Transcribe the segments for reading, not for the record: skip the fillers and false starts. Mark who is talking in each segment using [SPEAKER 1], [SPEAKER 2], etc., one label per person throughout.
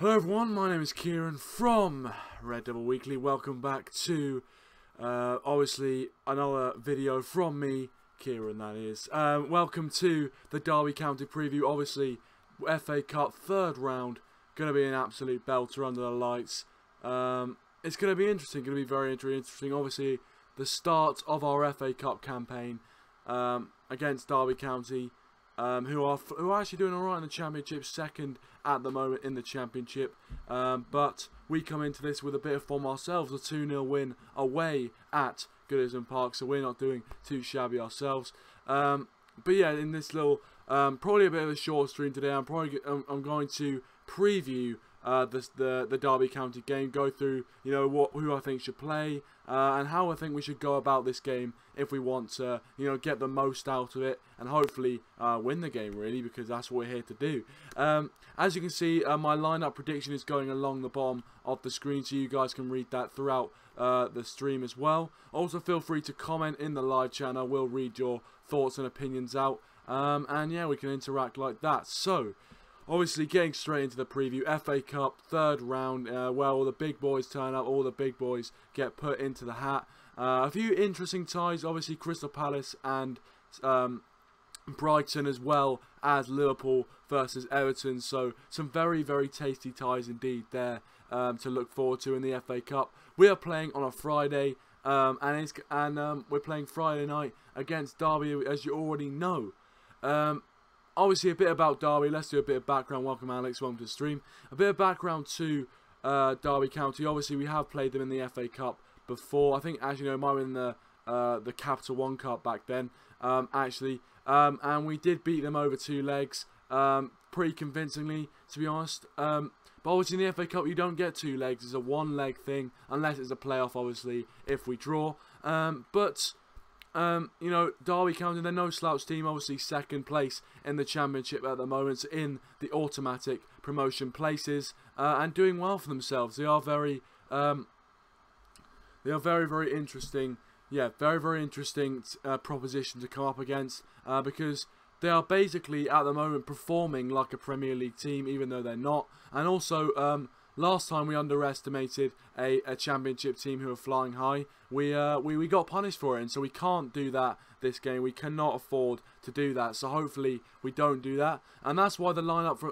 [SPEAKER 1] Hello everyone, my name is Kieran from RedDevilWeekly. Welcome back to, obviously, another video from me, Kieran that is. Welcome to the Derby County preview. Obviously, FA Cup third round, going to be an absolute belter under the lights. It's going to be interesting, going to be very interesting. Obviously, the start of our FA Cup campaign against Derby County. Who are actually doing alright in the Championship, second at the moment in the Championship. But we come into this with a bit of form ourselves, a 2-0 win away at Goodison Park, so we're not doing too shabby ourselves. But yeah, in this little, probably a bit of a short stream today, I'm going to preview the Derby County game, go through who I think should play and how I think we should go about this game if we want to get the most out of it and hopefully win the game, really, because that's what we're here to do. As you can see, my lineup prediction is going along the bottom of the screen, so you guys can read that throughout the stream as well. Also, feel free to comment in the live channel. We'll read your thoughts and opinions out, and yeah, we can interact like that. So obviously, getting straight into the preview, FA Cup, third round, where all the big boys turn up, all the big boys get put into the hat. A few interesting ties, obviously Crystal Palace and Brighton, as well as Liverpool versus Everton. So some very, very tasty ties indeed there to look forward to in the FA Cup. We are playing on a Friday, and we're playing Friday night against Derby, as you already know. Obviously, a bit about Derby. Let's do a bit of background. Welcome, Alex. Welcome to the stream. A bit of background to Derby County. Obviously, we have played them in the FA Cup before. I think, as you know, might have been the Capital One Cup back then, actually. And we did beat them over 2 legs pretty convincingly, to be honest. But obviously, in the FA Cup, you don't get 2 legs. It's a 1-leg thing, unless it's a playoff, obviously, if we draw. Derby County, they're no slouch team, obviously second place in the Championship at the moment, in the automatic promotion places, and doing well for themselves. They are very, very interesting. Yeah, very interesting proposition to come up against, because they are basically at the moment performing like a Premier League team, even though they're not. And also, last time we underestimated a Championship team who were flying high. We got punished for it, and so we can't do that this game. We cannot afford to do that. So hopefully we don't do that, and that's why the lineup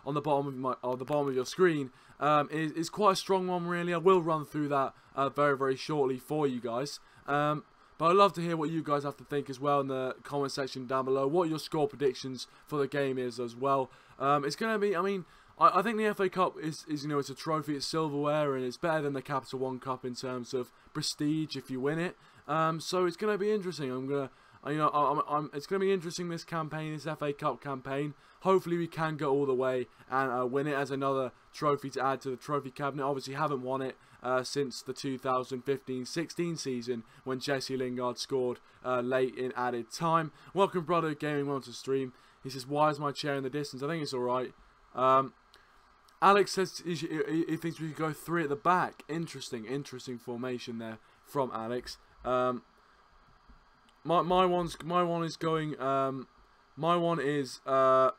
[SPEAKER 1] on the bottom of your screen is quite a strong one, really. I will run through that very shortly for you guys. But I'd love to hear what you guys have to think as well in the comment section down below. What your score predictions for the game is as well. It's going to be, I think the FA Cup is it's a trophy, it's silverware, and it's better than the Capital One Cup in terms of prestige if you win it. So it's going to be interesting. It's going to be interesting, this campaign, this FA Cup campaign. Hopefully we can go all the way and win it as another trophy to add to the trophy cabinet. Obviously haven't won it since the 2015-16 season when Jesse Lingard scored late in added time. Welcome, brother Gaming, welcome to stream. He says, why is my chair in the distance? I think it's alright. Alex says he thinks we could go 3 at the back. Interesting formation there from Alex. My one is a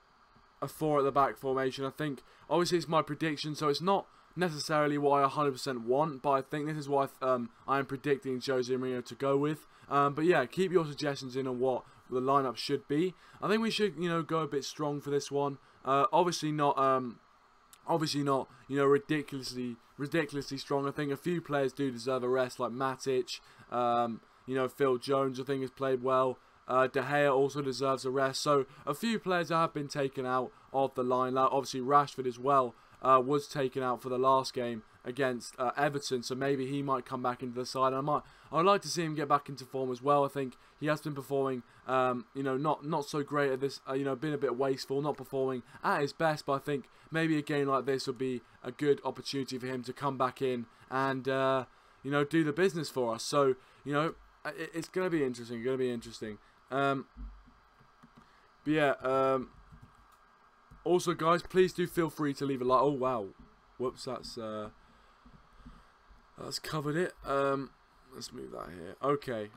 [SPEAKER 1] 4 at the back formation. I think obviously it's my prediction, so it's not necessarily what I 100% want, but I think this is what I am predicting Jose Mourinho to go with. But yeah, keep your suggestions in on what the lineup should be. I think we should go a bit strong for this one. Obviously not ridiculously strong. I think a few players do deserve a rest, like Matic, Phil Jones I think has played well. De Gea also deserves a rest. So a few players have been taken out of the lineup. Obviously Rashford as well was taken out for the last game against Everton, so maybe he might come back into the side. I'd like to see him get back into form as well. I think he has been performing, not so great at this. Been a bit wasteful, not performing at his best. But I think maybe a game like this would be a good opportunity for him to come back in and do the business for us. So it's going to be interesting. But yeah. Also, guys, please do feel free to leave a like. Oh wow, whoops, that's covered it. Let's move that here. Okay,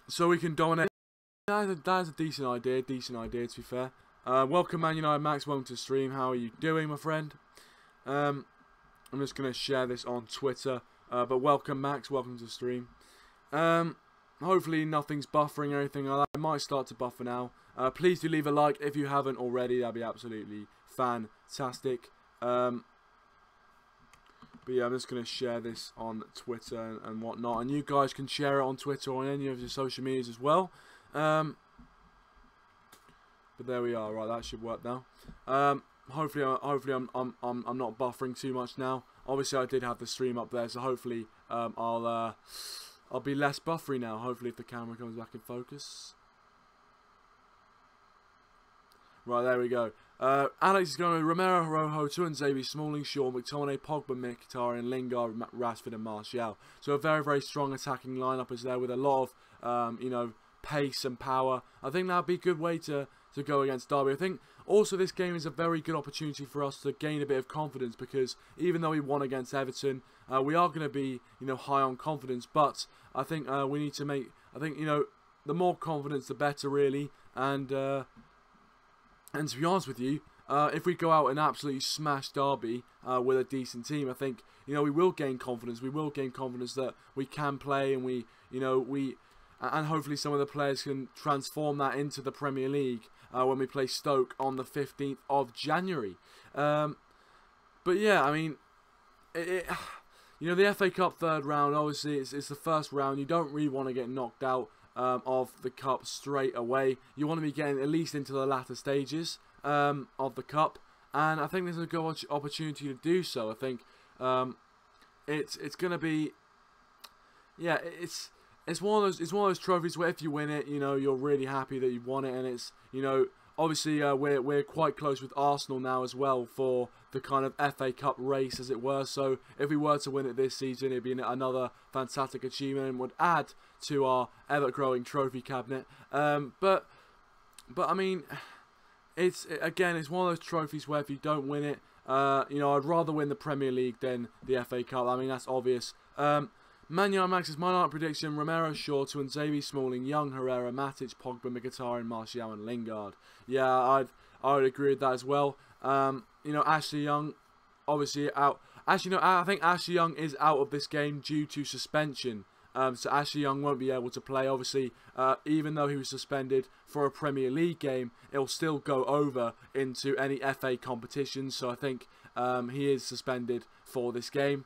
[SPEAKER 1] so we can dominate. That's a decent idea. To be fair, Welcome ManUnitedMax, welcome to the stream. How are you doing, my friend? I'm just going to share this on Twitter. But welcome, Max, welcome to the stream. Hopefully nothing's buffering or anything like that. It might start to buffer now. Please do leave a like if you haven't already. That'd be absolutely fantastic. But yeah, I'm just going to share this on Twitter and whatnot. And you guys can share it on Twitter or on any of your social medias as well. But there we are. Right, that should work now. Hopefully I'm not buffering too much now. Obviously, I did have the stream up there, so hopefully I'll be less buffery now. Hopefully, if the camera comes back in focus. Right, there we go. Alex is going to Romero, Rojo, Tuanzebe, Smalling, Shaw, McTominay, Pogba, Mkhitaryan, Lingard, Rashford and Martial. So a very, very strong attacking lineup is there with a lot of, you know, pace and power. I think that'd be a good way to go against Derby. I think also this game is a very good opportunity for us to gain a bit of confidence, because even though we won against Everton, we are going to be, you know, high on confidence. But I think we need to make, I think, you know, the more confidence the better, really. And to be honest with you, if we go out and absolutely smash Derby with a decent team, I think, you know, we will gain confidence. We will gain confidence that we can play, and we, you know, and hopefully some of the players can transform that into the Premier League when we play Stoke on the 15th of January. But yeah, I mean, you know, the FA Cup third round, obviously it's the first round. You don't really want to get knocked out of the Cup straight away. You want to be getting at least into the latter stages of the Cup, and I think there's a good opportunity to do so. I think it's going to be, yeah, it's one of those trophies where if you win it, you know, you're really happy that you've won it. And it's, you know, obviously we're quite close with Arsenal now as well for the kind of FA Cup race, as it were. So if we were to win it this season, it'd be another fantastic achievement and would add to our ever-growing trophy cabinet. But I mean, it's one of those trophies where if you don't win it, you know, I'd rather win the Premier League than the FA Cup. I mean, that's obvious. ManUnitedMax's my night prediction: Romero, Shaw, Tuanzebe, Smalling, Young, Herrera, Matic, Pogba, Mkhitaryan, Martial and Lingard. Yeah, I would agree with that as well. You know, Ashley Young, obviously out. Actually, no, I think Ashley Young is out of this game due to suspension. So Ashley Young won't be able to play. Obviously, even though he was suspended for a Premier League game, it'll still go over into any FA competition. So I think he is suspended for this game.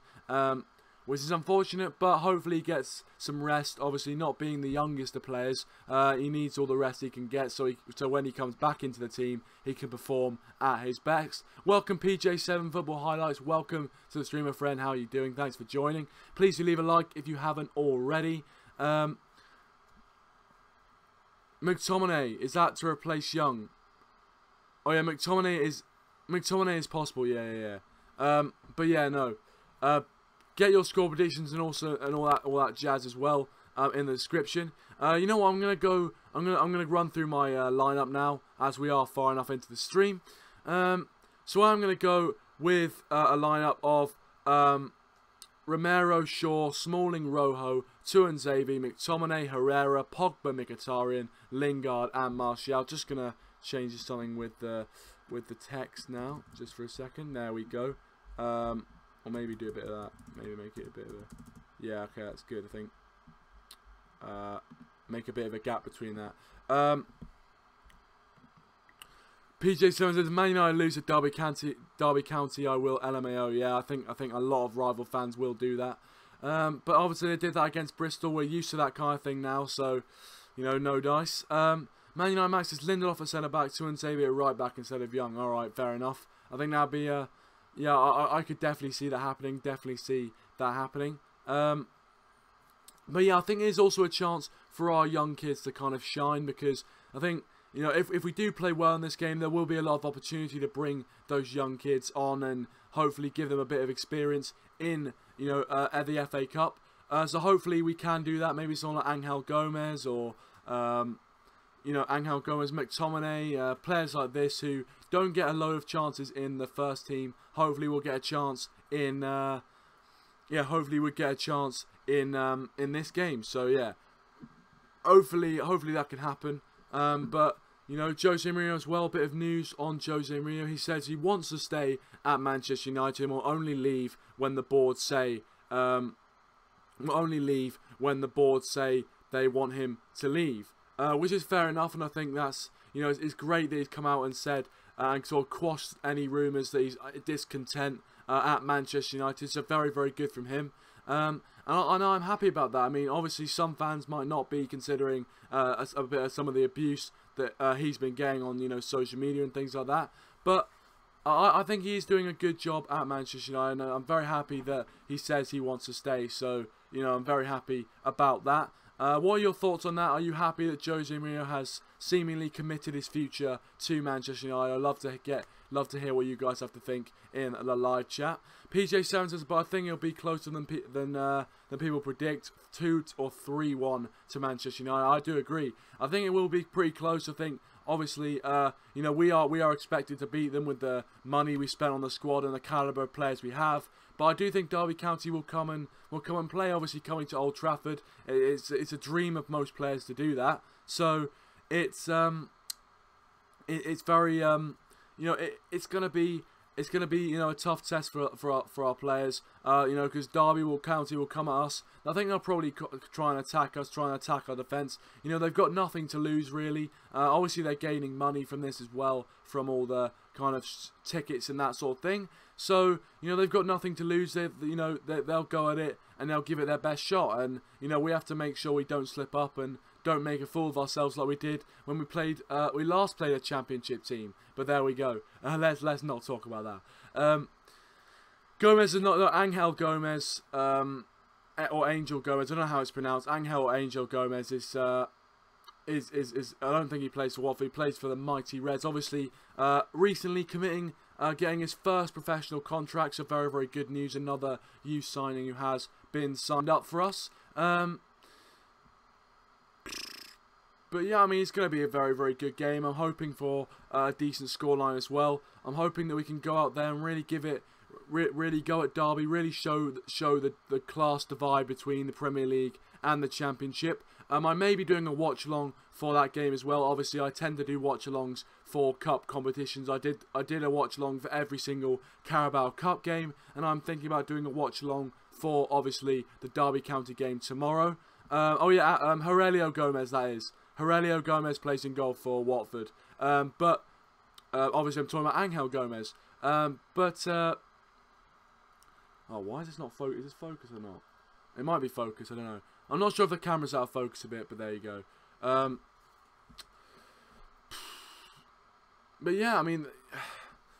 [SPEAKER 1] Which is unfortunate, but hopefully he gets some rest. Obviously, not being the youngest of players, he needs all the rest he can get, so when he comes back into the team, he can perform at his best. Welcome PJ7 Football Highlights. Welcome to the streamer friend. How are you doing? Thanks for joining. Please do leave a like if you haven't already. McTominay, is that to replace Young? Oh yeah, McTominay is possible. Yeah. But yeah, no. Get your score predictions and all that jazz as well in the description. You know what? I'm gonna run through my lineup now, as we are far enough into the stream. So I'm gonna go with a lineup of Romero, Shaw, Smalling, Rojo, Tuanzebe, McTominay, Herrera, Pogba, Mkhitaryan, Lingard and Martial. Just gonna change something with the text now, just for a second. There we go. Or maybe do a bit of that. Maybe make it a bit of a... Yeah, okay, that's good, I think. Make a bit of a gap between that. PJ Simmons says, Man United lose to Derby County, I will LMAO. Yeah, I think a lot of rival fans will do that. But obviously they did that against Bristol. We're used to that kind of thing now, so, you know, no dice. ManUnitedMax is Lindelof at centre-back, Tuanzebe at right-back instead of Young. Alright, fair enough. I think that'd be... yeah, I could definitely see that happening. But yeah, I think there's also a chance for our young kids to kind of shine, because I think, you know, if we do play well in this game, there will be a lot of opportunity to bring those young kids on and hopefully give them a bit of experience in, you know, at the FA Cup. So hopefully we can do that. Maybe someone like Angel Gomez or, you know, Angel Gomez, McTominay, players like this who don't get a load of chances in the first team. Hopefully we'll get a chance in, yeah, hopefully we'll get a chance in this game. So yeah, hopefully that can happen. But You know, Jose Mourinho as well, a bit of news on Jose Mourinho. He says he wants to stay at Manchester United and will only leave when the board say they want him to leave. Which is fair enough, and I think that's, you know, it's great that he's come out and said and sort of quashed any rumours that he's discontent at Manchester United. So very, very good from him. And I'm happy about that. I mean, obviously some fans might not be considering a bit of some of the abuse that he's been getting on, you know, social media and things like that. But I think he is doing a good job at Manchester United, and I'm very happy that he says he wants to stay. So, you know, I'm very happy about that. What are your thoughts on that? Are you happy that Jose Mourinho has seemingly committed his future to Manchester United? I'd love to hear what you guys have to think in the live chat. PJ7 says, but I think it'll be closer than people predict, 2 or 3-1 to Manchester United. I do agree. I think it will be pretty close. I think, obviously, you know, we are expected to beat them with the money we spent on the squad and the calibre of players we have. But I do think Derby County will come and play. Obviously, coming to Old Trafford, it's a dream of most players to do that. So it's very you know, it's gonna be you know, a tough test for our players. You know, because Derby County will come at us. I think they'll probably try and attack us, try and attack our defence. You know, they've got nothing to lose really. Obviously, they're gaining money from this as well, from all the kind of tickets and that sort of thing. So, you know, they've got nothing to lose. They'll go at it and they'll give it their best shot. And, you know, we have to make sure we don't slip up and don't make a fool of ourselves like we did when we played. We last played a championship team. But there we go. Let's not talk about that. Gomez is not Angel Gomez or Angel Gomez. I don't know how it's pronounced. Angel or Angel Gomez is I don't think he plays for Watford. He plays for the mighty Reds. Obviously, recently getting his first professional contract. So very, very good news. Another youth signing who has been signed up for us. But yeah, I mean, it's going to be a very, very good game. I'm hoping for a decent scoreline as well. I'm hoping that we can go out there and really give it, really go at Derby, really show the class divide between the Premier League and the Championship. I may be doing a watch-along for that game as well. Obviously, I tend to do watch-alongs for cup competitions. I did a watch-along for every single Carabao Cup game, and I'm thinking about doing a watch-along for, obviously, the Derby County game tomorrow. Oh yeah, Aurelio Gomez, that is. Aurelio Gomez plays in goal for Watford. But obviously I'm talking about Angel Gomez. Oh, why is this not focused? Is this focused or not? It might be focused, I don't know. I'm not sure if the camera's out of focus a bit, but there you go. But yeah, I mean,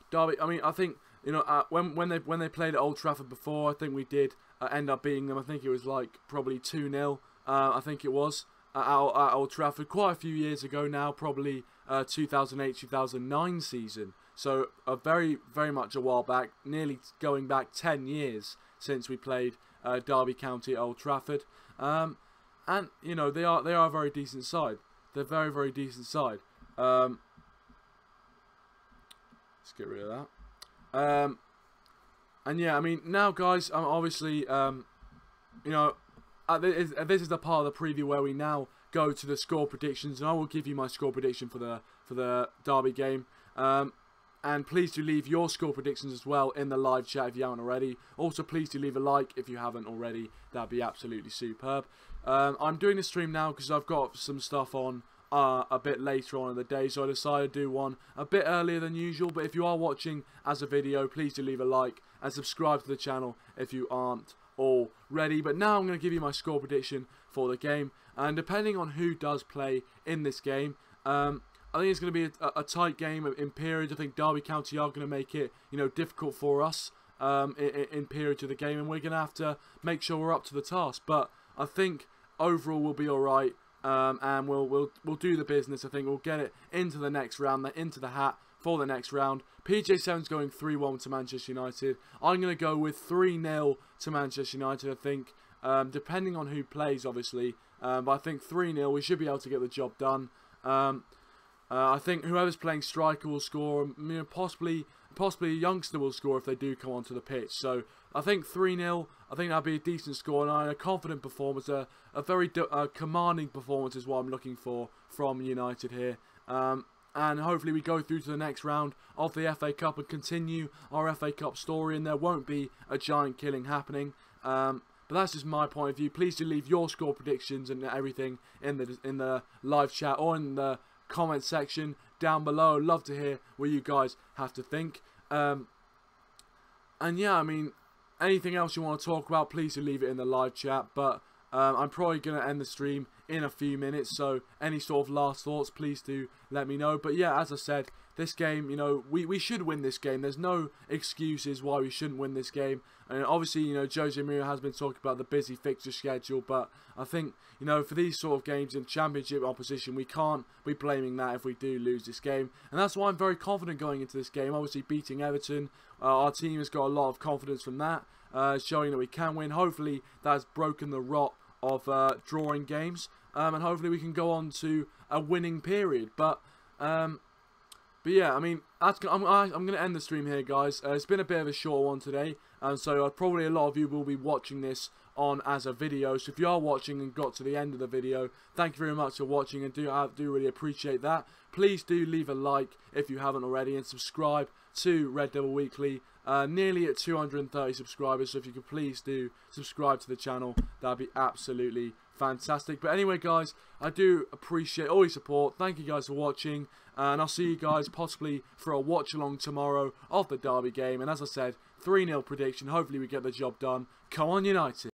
[SPEAKER 1] Derby, I mean, I think, you know, when they played at Old Trafford before, I think we did end up beating them. I think it was like probably 2-0, I think it was. At Old Trafford quite a few years ago now, probably 2008-2009 season. So very, very much a while back, nearly going back 10 years since we played Derby County at Old Trafford. And you know, they are a very decent side. They're a very, very decent side. Let's get rid of that. And yeah, I mean, now guys, obviously, you know, this is the part of the preview where we now go to the score predictions, and I will give you my score prediction for the Derby game. And please do leave your score predictions as well in the live chat if you haven't already. Also, please do leave a like if you haven't already. That'd be absolutely superb. I'm doing the stream now because I've got some stuff on a bit later on in the day, so I decided to do one a bit earlier than usual. But if you are watching as a video, please do leave a like and subscribe to the channel if you aren't already. But now I'm going to give you my score prediction for the game, and depending on who does play in this game, I think it's going to be a tight game in periods. I think Derby County are going to make it, you know, difficult for us in periods of the game, and we're going to have to make sure we're up to the task. But I think overall we'll be all right, and we'll do the business. I think we'll get it into the next round, into the hat for the next round. PJ7's going 3-1 to Manchester United. I'm going to go with 3-0 to Manchester United, I think, depending on who plays, obviously. But I think 3-0, we should be able to get the job done. I think whoever's playing striker will score. You know, possibly a youngster will score if they do come onto the pitch. So I think 3-0. I think that'll be a decent score, and a confident performance, a very commanding performance is what I'm looking for from United here. and hopefully we go through to the next round of the FA Cup and continue our FA Cup story, and there won't be a giant killing happening. But that's just my point of view. Please do leave your score predictions and everything in the live chat or in the comment section down below. I'd love to hear what you guys have to think. And yeah, I mean, anything else you want to talk about, please do leave it in the live chat. But I'm probably going to end the stream in a few minutes, so any sort of last thoughts, please do let me know. But yeah, as I said, this game, you know, we should win this game. There's no excuses why we shouldn't win this game. And obviously, you know, Jose Mourinho has been talking about the busy fixture schedule, but I think, you know, for these sort of games in Championship opposition, we can't be blaming that if we do lose this game. And that's why I'm very confident going into this game. Obviously, beating Everton, our team has got a lot of confidence from that, showing that we can win. Hopefully, that's broken the rot of drawing games, and hopefully we can go on to a winning period. But yeah, I mean, I'm going to end the stream here, guys. It's been a bit of a short one today, and so probably a lot of you will be watching this on as a video. So if you are watching and got to the end of the video, thank you very much for watching, and I do really appreciate that. Please do leave a like if you haven't already, and subscribe to Red Devil Weekly. Nearly at 230 subscribers, so if you could please do subscribe to the channel, that'd be absolutely fantastic. But anyway, guys, I do appreciate all your support. Thank you guys for watching, and I'll see you guys possibly for a watch along tomorrow of the Derby game. And as I said, 3-0 prediction. Hopefully we get the job done. Come on, United.